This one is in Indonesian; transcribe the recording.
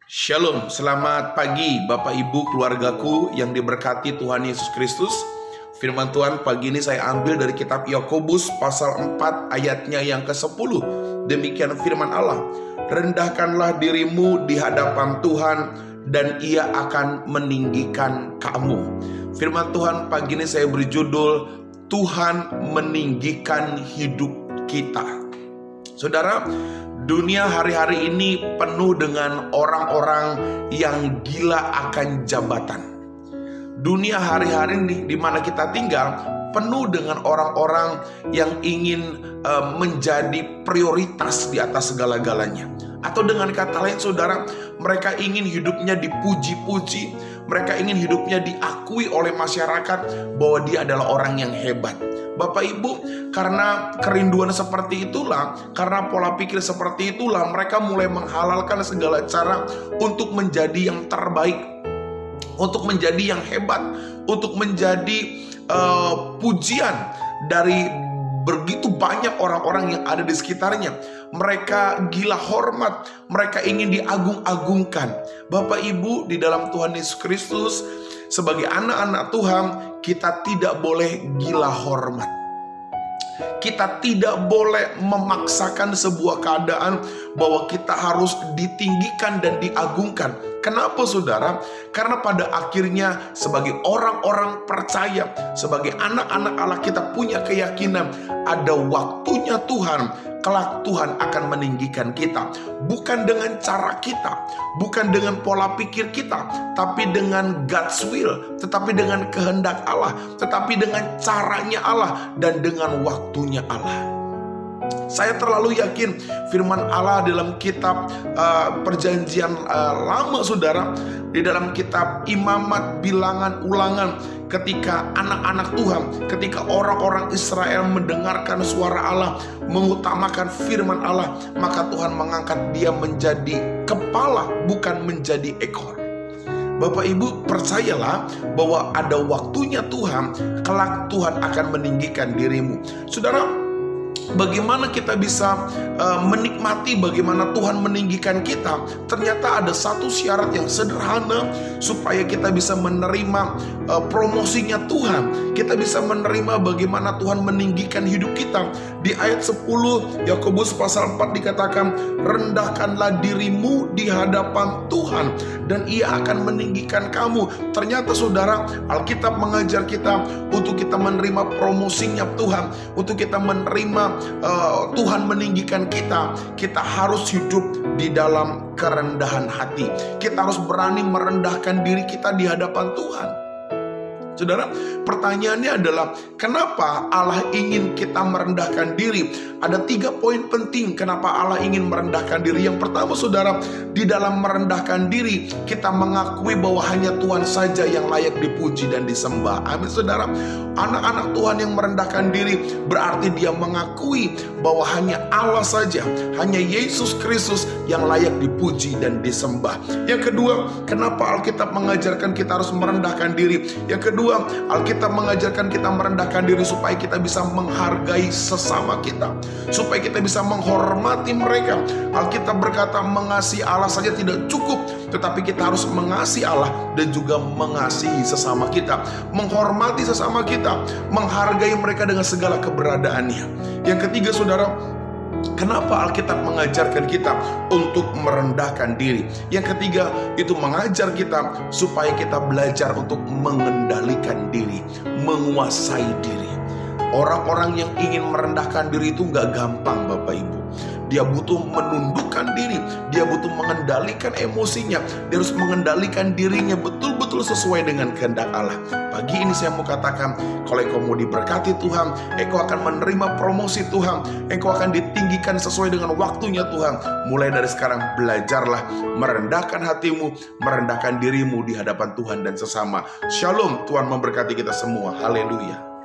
Shalom, selamat pagi Bapak Ibu keluargaku yang diberkati Tuhan Yesus Kristus. Firman Tuhan pagi ini saya ambil dari kitab Yakobus pasal 4 ayatnya yang ke-10. Demikian firman Allah, rendahkanlah dirimu di hadapan Tuhan dan Ia akan meninggikan kamu. Firman Tuhan pagi ini saya beri judul, Tuhan meninggikan hidup kita. Saudara, dunia hari-hari ini penuh dengan orang-orang yang gila akan jabatan. Dunia hari-hari ini di mana kita tinggal penuh dengan orang-orang yang ingin menjadi prioritas di atas segala-galanya. Atau dengan kata lain saudara, mereka ingin hidupnya dipuji-puji, mereka ingin hidupnya diakui oleh masyarakat bahwa dia adalah orang yang hebat. Bapak Ibu, karena kerinduan seperti itulah, karena pola pikir seperti itulah, mereka mulai menghalalkan segala cara untuk menjadi yang terbaik, untuk menjadi yang hebat, untuk menjadi pujian dari begitu banyak orang-orang yang ada di sekitarnya. Mereka gila hormat, mereka ingin diagung-agungkan. Bapak Ibu, di dalam Tuhan Yesus Kristus, sebagai anak-anak Tuhan, kita tidak boleh gila hormat. Kita tidak boleh memaksakan sebuah keadaan bahwa kita harus ditinggikan dan diagungkan. Kenapa saudara? Karena pada akhirnya sebagai orang-orang percaya, sebagai anak-anak Allah, kita punya keyakinan ada waktunya Tuhan, kelak Tuhan akan meninggikan kita. Bukan dengan cara kita, bukan dengan pola pikir kita, tapi dengan God's will, tetapi dengan kehendak Allah, tetapi dengan caranya Allah dan dengan waktunya Allah. Saya terlalu yakin firman Allah dalam kitab perjanjian lama saudara, di dalam kitab Imamat, Bilangan, Ulangan, ketika anak-anak Tuhan, ketika orang-orang Israel mendengarkan suara Allah, mengutamakan firman Allah, maka Tuhan mengangkat dia menjadi kepala, bukan menjadi ekor. Bapak Ibu, percayalah bahwa ada waktunya Tuhan, kelak Tuhan akan meninggikan dirimu. Saudara, bagaimana kita bisa menikmati bagaimana Tuhan meninggikan kita? Ternyata ada satu syarat yang sederhana supaya kita bisa menerima promosinya Tuhan. Kita bisa menerima bagaimana Tuhan meninggikan hidup kita. Di ayat 10 Yakobus pasal 4 dikatakan, rendahkanlah dirimu di hadapan Tuhan dan Ia akan meninggikan kamu. Ternyata saudara, Alkitab mengajar kita untuk kita menerima promosinya Tuhan, untuk kita menerima Tuhan meninggikan kita. Kita harus hidup di dalam kerendahan hati. Kita harus berani merendahkan diri kita di hadapan Tuhan. Saudara, pertanyaannya adalah kenapa Allah ingin kita merendahkan diri? Ada 3 poin penting kenapa Allah ingin merendahkan diri. Yang pertama saudara, di dalam merendahkan diri kita mengakui bahwa hanya Tuhan saja yang layak dipuji dan disembah. Amin saudara. Anak-anak Tuhan yang merendahkan diri berarti dia mengakui bahwa hanya Allah saja, hanya Yesus Kristus yang layak dipuji dan disembah. Yang kedua, kenapa Alkitab mengajarkan kita harus merendahkan diri? Yang kedua, Alkitab mengajarkan kita merendahkan diri supaya kita bisa menghargai sesama kita, supaya kita bisa menghormati mereka. Alkitab berkata mengasihi Allah saja tidak cukup, tetapi kita harus mengasihi Allah dan juga mengasihi sesama kita, menghormati sesama kita, menghargai mereka dengan segala keberadaannya. Yang ketiga saudara, kenapa Alkitab mengajarkan kita untuk merendahkan diri? Yang ketiga, itu mengajar kita supaya kita belajar untuk mengendalikan diri, menguasai diri. Orang-orang yang ingin merendahkan diri itu gak gampang Bapak Ibu. Dia butuh menundukkan diri, dia butuh mengendalikan emosinya, dia harus mengendalikan dirinya betul-betul sesuai dengan kehendak Allah. Pagi ini saya mau katakan, kalau engkau mau diberkati Tuhan, engkau akan menerima promosi Tuhan, engkau akan ditinggikan sesuai dengan waktunya Tuhan. Mulai dari sekarang belajarlah merendahkan hatimu, merendahkan dirimu di hadapan Tuhan dan sesama. Shalom, Tuhan memberkati kita semua. Haleluya.